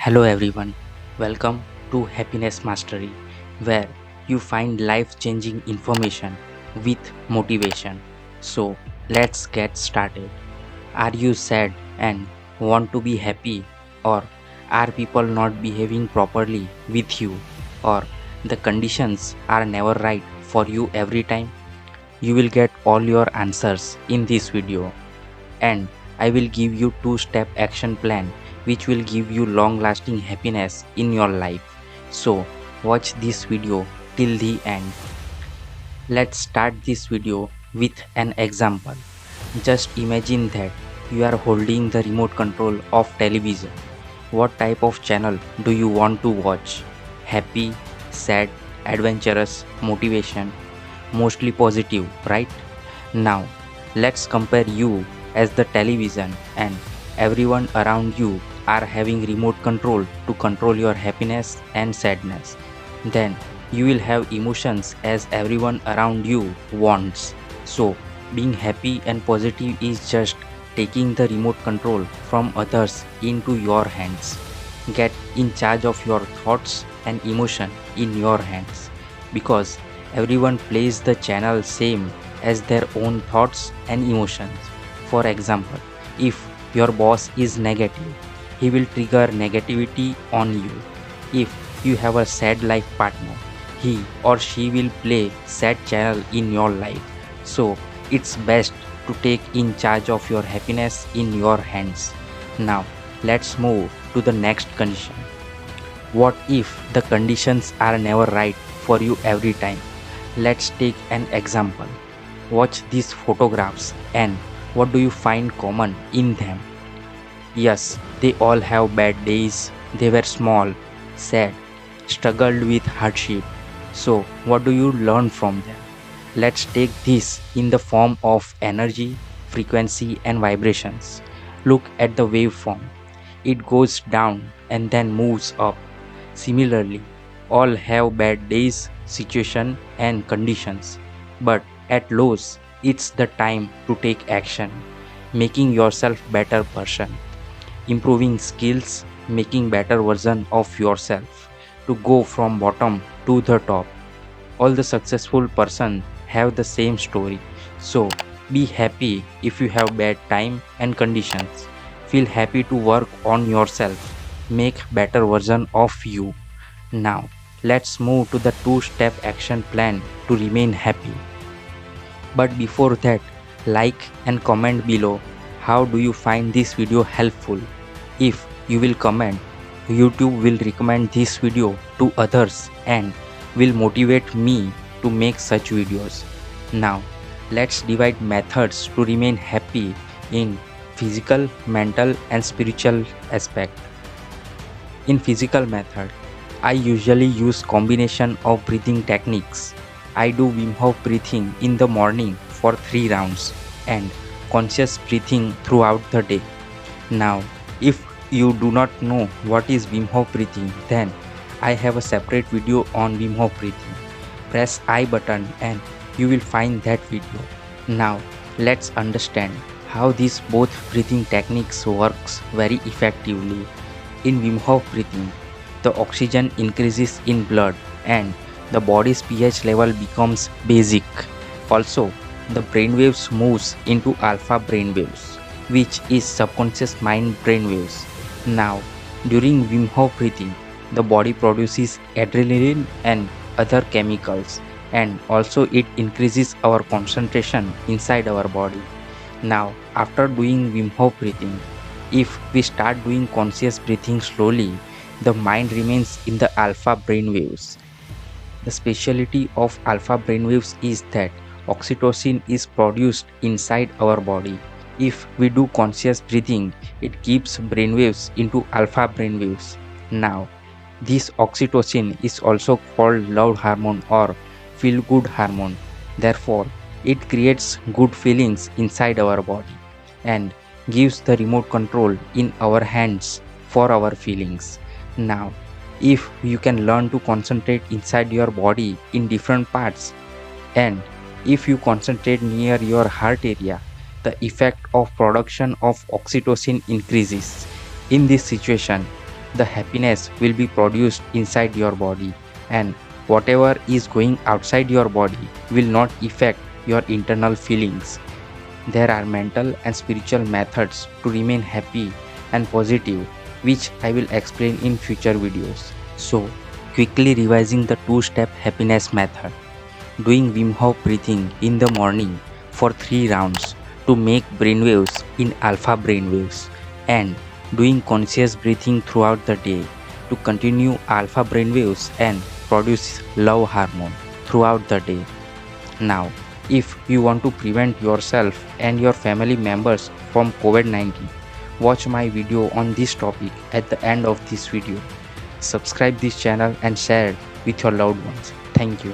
Hello everyone, welcome to Happiness Mastery, where you find life changing information with motivation. So, let's get started. Are you sad and want to be happy, or are people not behaving properly with you, or the conditions are never right for you every time? You will get all your answers in this video, and I will give you two-step action plan which will give you long-lasting happiness in your life. So watch this video till the end. Let's start this video with an example. Just imagine that you are holding the remote control of television. What type of channel do you want to watch? Happy, sad, adventurous, motivation? Mostly positive, right? Now, let's compare you as the television and everyone around you are having remote control to control your happiness and sadness. Then you will have emotions as everyone around you wants. So, being happy and positive is just taking the remote control from others into your hands. Get in charge of your thoughts and emotion in your hands, because everyone plays the channel same as their own thoughts and emotions. For example, if your boss is negative, he will trigger negativity on you. If you have a sad life partner, he or she will play sad channel in your life. So it's best to take in charge of your happiness in your hands. Now let's move to the next condition. What if the conditions are never right for you every time? Let's take an example. Watch these photographs and what do you find common in them? Yes, they all have bad days. They were small, sad, struggled with hardship. So, what do you learn from them? Let's take this in the form of energy, frequency, and vibrations. Look at the waveform. It goes down and then moves up. Similarly, all have bad days, situation, and conditions. But at lows, it's the time to take action, making yourself better person, improving skills, making better version of yourself, to go from bottom to the top. All the successful person have the same story. So be happy if you have bad time and conditions. Feel happy to work on yourself. Make better version of you. Now let's move to the two-step action plan to remain happy. But before that, like and comment below how do you find this video helpful. If you will comment, YouTube will recommend this video to others and will motivate me to make such videos. Now, let's divide methods to remain happy in physical, mental and spiritual aspect. In physical method, I usually use combination of breathing techniques. I do Wim Hof breathing in the morning for 3 rounds and conscious breathing throughout the day. Now, if you do not know what is Wim Hof breathing, then I have a separate video on Wim Hof breathing. Press I button and you will find that video. Now, let's understand how these both breathing techniques works very effectively. In Wim Hof breathing, the oxygen increases in blood and the body's pH level becomes basic. Also, the brainwaves moves into alpha brainwaves, which is subconscious mind brainwaves. Now, during Wim Hof breathing, the body produces adrenaline and other chemicals, and also it increases our concentration inside our body. Now, after doing Wim Hof breathing, if we start doing conscious breathing slowly, the mind remains in the alpha brainwaves. The specialty of alpha brainwaves is that oxytocin is produced inside our body. If we do conscious breathing, it keeps brainwaves into alpha brainwaves. Now, this oxytocin is also called love hormone or feel good hormone. Therefore, it creates good feelings inside our body and gives the remote control in our hands for our feelings. Now, if you can learn to concentrate inside your body in different parts, and if you concentrate near your heart area, the effect of production of oxytocin increases. In this situation, the happiness will be produced inside your body, and whatever is going outside your body will not affect your internal feelings. There are mental and spiritual methods to remain happy and positive, which I will explain in future videos. So, quickly revising the two-step happiness method. Doing Wim Hof breathing in the morning for 3 rounds to make brainwaves in alpha brainwaves, and doing conscious breathing throughout the day to continue alpha brainwaves and produce love hormone throughout the day. Now, if you want to prevent yourself and your family members from COVID-19, watch my video on this topic at the end of this video. Subscribe this channel and share it with your loved ones. Thank you.